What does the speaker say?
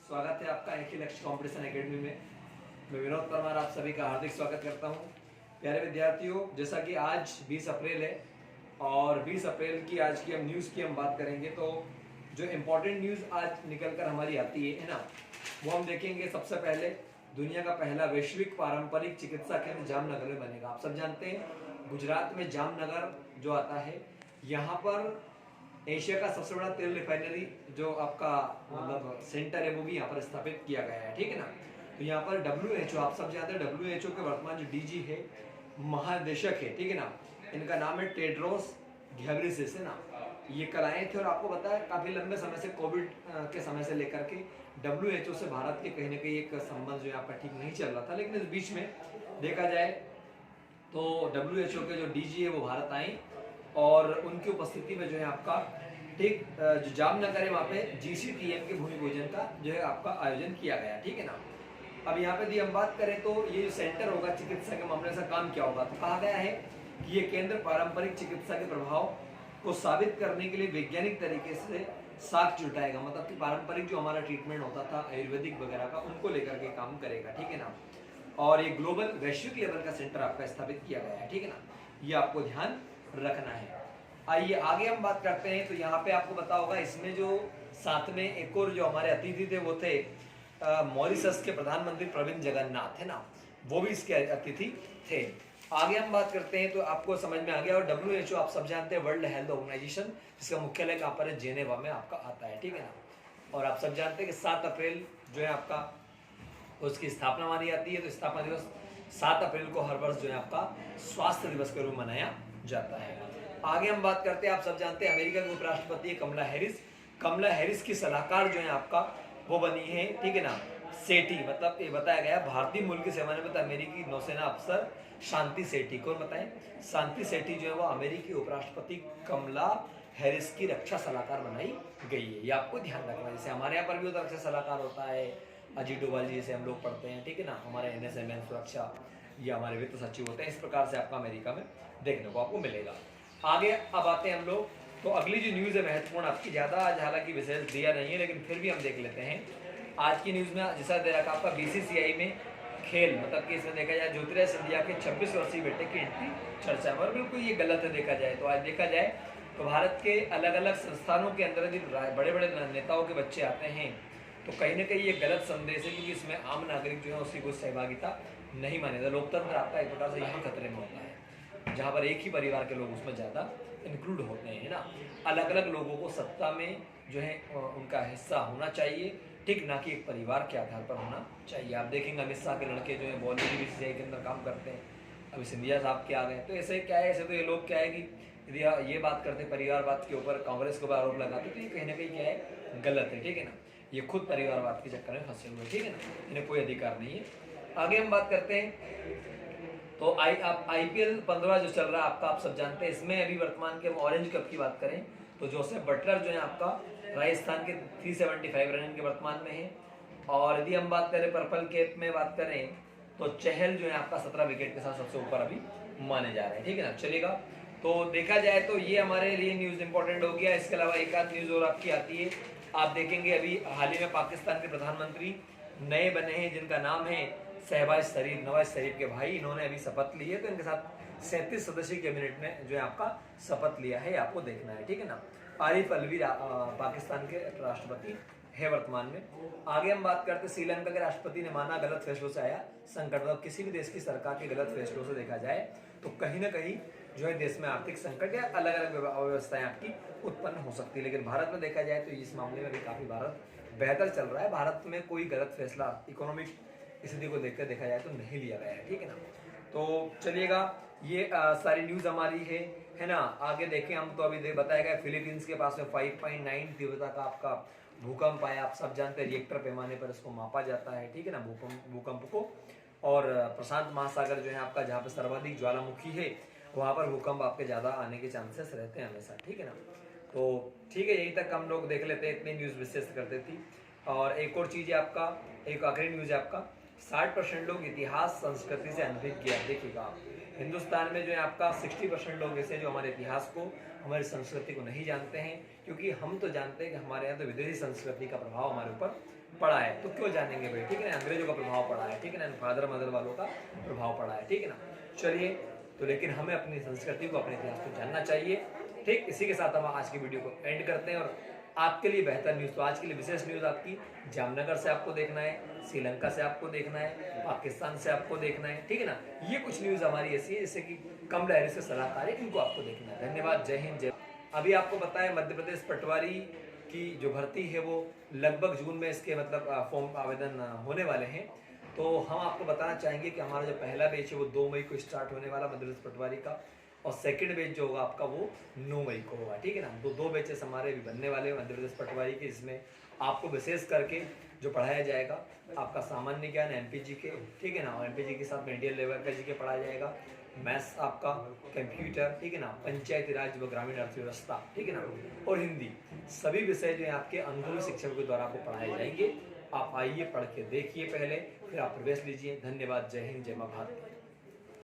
स्वागत है आपका एक ही लक्ष्य कंपटीशन एकेडमी में। मैं विनोद परमार आप सभी का हार्दिक स्वागत करता हूं। प्यारे विद्यार्थियों, जैसा कि आज 20 अप्रैल है और 20 अप्रैल की आज की हम न्यूज़ की हम बात करेंगे, तो जो इम्पोर्टेंट न्यूज़ आज निकल कर हमारी आती है ना, वो हम देखेंगे। सबसे पहले दुनिया का पहला वैश्विक पारंपरिक चिकित्सा केंद्र जामनगर में बनेगा। आप सब जानते हैं गुजरात में जामनगर जो आता है, यहाँ पर एशिया का सबसे बड़ा तेल रिफाइनरी जो आपका मतलब सेंटर है वो भी यहाँ पर स्थापित किया गया है, ठीक है ना। तो यहाँ पर WHO, आप सब जानते हैं WHO के वर्तमान जो DG है, महानिदेशक है, ठीक है ना, इनका नाम है टेड्रोस घेब्रेयेसस है ना। ये कल आए थे और आपको पता है काफ़ी लंबे समय से कोविड के समय से लेकर के WHO से भारत के कहीं ना कहीं एक संबंध जो यहाँ पर ठीक नहीं चल रहा था, लेकिन इस बीच में देखा जाए तो WHO के जो DG है वो भारत आए और उनकी उपस्थिति में जो है आपका ठीक जो जामनगर है वहाँ पे GCTM के भूमि पूजन का जो है आपका आयोजन किया गया, ठीक है ना। अब यहाँ पे यदि हम बात करें तो ये जो सेंटर होगा चिकित्सा के मामले से काम क्या होगा, तो कहा गया है कि ये केंद्र पारंपरिक चिकित्सा के प्रभाव को साबित करने के लिए वैज्ञानिक तरीके से साक्ष्य जुटाएगा। मतलब कि पारंपरिक जो हमारा ट्रीटमेंट होता था आयुर्वेदिक वगैरह का, उनको लेकर के काम करेगा, ठीक है ना। और ये ग्लोबल वैश्विक लेवल का सेंटर आपका स्थापित किया गया है, ठीक है ना, ये आपको ध्यान रखना है। आइए आगे हम बात करते हैं। तो यहाँ पे आपको पता होगा इसमें जो साथ में एक और जो हमारे अतिथि थे वो थे मॉरिशस के प्रधानमंत्री प्रविंद जगन्नाथ है ना, वो भी इसके अतिथि थे। आगे हम बात करते हैं तो आपको समझ में आ गया। और WHO आप सब जानते हैं वर्ल्ड हेल्थ ऑर्गेनाइजेशन, जिसका मुख्यालय कहाँ पर है, जेनेवा में आपका आता है, ठीक है ना। और आप सब जानते हैं कि 7 अप्रैल जो है आपका उसकी स्थापना मानी जाती है। तो स्थापना दिवस 7 अप्रैल को हर वर्ष जो है आपका स्वास्थ्य दिवस के रूप में मनाया जाता है। आगे हम बात करते हैं, आप सब जानते हैं अमेरिका के उपराष्ट्रपति कमला हैरिस। कमला हैरिस की सलाहकार जो है आपका वो बनी है, ठीक है ना, सेठी। मतलब ये बताया गया भारतीय मूल की सेवानिवृत्त अमेरिकी नौसेना अफसर शांति सेठी। कौन बताएं? शांति सेठी जो है वो अमेरिकी उपराष्ट्रपति कमला हैरिस की रक्षा सलाहकार बनाई गई है। ये आपको ध्यान रखना है। जैसे हमारे यहाँ पर भी होता रक्षा सलाहकार होता है, अजीत डोभाल जी जैसे हम लोग पढ़ते हैं, ठीक है ना, हमारे NSMN सुरक्षा, या हमारे वित्त सचिव होते हैं। इस प्रकार से आपका अमेरिका में देखने को आपको मिलेगा। आगे अब आते हैं हम लोग, तो अगली जो न्यूज़ है महत्वपूर्ण आपकी, ज़्यादा आज हालांकि विशेष दिया नहीं है लेकिन फिर भी हम देख लेते हैं। आज की न्यूज़ में जैसा दे रखा आपका BCCI में खेल, मतलब कि इसमें देखा जाए ज्योतिरादित्य सिंधिया के 26 वर्षीय बेटे की एंट्री चर्चा में, और बिल्कुल ये गलत है देखा जाए तो। आज देखा जाए तो भारत के अलग अलग संस्थानों के अंदर यदि बड़े बड़े नेताओं के बच्चे आते हैं तो कहीं ना कहीं ये गलत संदेश है, क्योंकि इसमें आम नागरिक जो है उसकी कोई सहभागिता नहीं माने जाता। लोकतंत्र आपका एक प्रकार से यहाँ खतरे में होता है, जहाँ पर एक ही परिवार के लोग उसमें ज़्यादा इंक्लूड होते हैं, है ना। अलग अलग लोगों को सत्ता में जो है उनका हिस्सा होना चाहिए, ठीक, ना कि एक परिवार के आधार पर होना चाहिए। आप देखेंगे अमित शाह के लड़के जो है बॉलीवुड BCCI के अंदर काम करते हैं, अभी सिंधिया साहब के आ गए। तो ऐसे क्या है, ऐसे तो ये लोग क्या है कि यदि ये बात करते परिवारवाद के ऊपर, कांग्रेस के ऊपर आरोप लगाते, तो ये कहीं ना कहीं क्या है, गलत है, ठीक है ना। ये खुद परिवारवाद के चक्कर में फंसे हुए, ठीक है ना, इन्हें कोई अधिकार नहीं है। आगे हम बात करते हैं तो IPL 15 जो चल रहा है आपका, आप सब जानते हैं। इसमें अभी वर्तमान के ऑरेंज कप की बात करें तो जोसेफ बटलर जो है आपका राजस्थान के 375 रन के वर्तमान में है। और यदि हम बात करें पर्पल कैप में बात करें तो चहल जो है आपका 17 विकेट के साथ सबसे ऊपर अभी माने जा रहे हैं, ठीक है ना, चलेगा। तो देखा जाए तो ये हमारे लिए न्यूज़ इंपॉर्टेंट हो गया। इसके अलावा एक आध न्यूज़ और आपकी आती है। आप देखेंगे अभी हाल ही में पाकिस्तान के प्रधानमंत्री नए बने हैं, जिनका नाम है शहबाज शरीफ, नवाज शरीफ के भाई। इन्होंने अभी शपथ ली है, तो इनके साथ 37 सदस्यीय कैबिनेट ने जो है आपका शपथ लिया है, आपको देखना है, ठीक है ना। आरिफ अलवी पाकिस्तान के राष्ट्रपति है वर्तमान में। आगे हम बात करते, श्रीलंका के राष्ट्रपति ने माना गलत फैसलों से आया संकट। मतलब किसी भी देश की सरकार के गलत फैसलों से देखा जाए तो कहीं ना कहीं जो है देश में आर्थिक संकट या अलग अलग व्यवस्थाएं आपकी उत्पन्न हो सकती है। लेकिन भारत में देखा जाए तो इस मामले में भी काफी भारत बेहतर चल रहा है। भारत में कोई गलत फैसला इकोनॉमिक स्थिति को देखकर देखा जाए तो नहीं लिया गया है, ठीक है ना। तो चलिएगा, ये सारी न्यूज़ हमारी है ना। आगे देखें हम तो अभी बताया गया फिलीपींस के पास में 5.9 तीव्रता का आपका भूकंप आया। आप सब जानते हैं रिएक्टर पैमाने पर इसको मापा जाता है, ठीक है ना, भूकंप को। और प्रशांत महासागर जो है आपका, जहाँ पे सर्वाधिक ज्वालामुखी है, वहाँ पर भूकंप आपके ज़्यादा आने के चांसेस रहते हैं हमेशा, ठीक है ना। तो ठीक है, यही तक हम लोग देख लेते हैं, इतनी न्यूज़ विशेष करते थी। और एक और चीज़ है आपका, एक आखिरी न्यूज़ है आपका, 60% लोग इतिहास संस्कृति से अनभिज्ञ है। देखिएगा आप, हिंदुस्तान में जो है आपका 60% लोग ऐसे जो हमारे इतिहास को, हमारी संस्कृति को नहीं जानते हैं, क्योंकि हम तो जानते हैं कि हमारे यहाँ तो विदेशी संस्कृति का प्रभाव हमारे ऊपर पड़ा है, तो क्यों जानेंगे भाई, ठीक है ना। अंग्रेजों का प्रभाव पड़ा है, ठीक है ना, फादर मदर वालों का प्रभाव पड़ा है, ठीक है ना। चलिए, तो लेकिन हमें अपनी संस्कृति को, अपने इतिहास को जानना चाहिए। ठीक, इसी के साथ हम आज की वीडियो को एंड करते हैं। और आपके लिए बेहतर न्यूज़, तो आज के लिए विशेष न्यूज़ आपकी जामनगर से आपको देखना है, श्रीलंका से आपको देखना है, पाकिस्तान से आपको देखना है, ठीक है ना। ये कुछ न्यूज़ हमारी ऐसी है जैसे कि कम लहरी से सलाहकार है, इनको आपको देखना है। धन्यवाद, जय हिंद, जय। अभी आपको पता है मध्य प्रदेश पटवारी की जो भर्ती है वो लगभग जून में इसके मतलब फॉर्म आवेदन होने वाले हैं। तो हम आपको बताना चाहेंगे कि हमारा जो पहला बैच है वो 2 मई को स्टार्ट होने वाला मध्य प्रदेश पटवारी का, और सेकंड बैच जो होगा आपका वो 9 मई को होगा, ठीक है ना। दो बैचेस हमारे भी बनने वाले हैं मध्य प्रदेश पटवारी के, जिसमें आपको विशेष करके जो पढ़ाया जाएगा आपका सामान्य ज्ञान एमपीजी के, ठीक है ना, और एमपीजी के साथ में इंडियन लेवल का जीके पढ़ाया जाएगा, मैथ्स आपका, कंप्यूटर, ठीक है ना, पंचायती राज व ग्रामीण अर्थव्यवस्था, ठीक है ना, और हिंदी, सभी विषय जो है आपके अनुभवी शिक्षकों के द्वारा आपको पढ़ाए जाएंगे। आप आइए, पढ़ के देखिए पहले, फिर आप प्रवेश लीजिए। धन्यवाद, जय हिंद, जय मां भारत।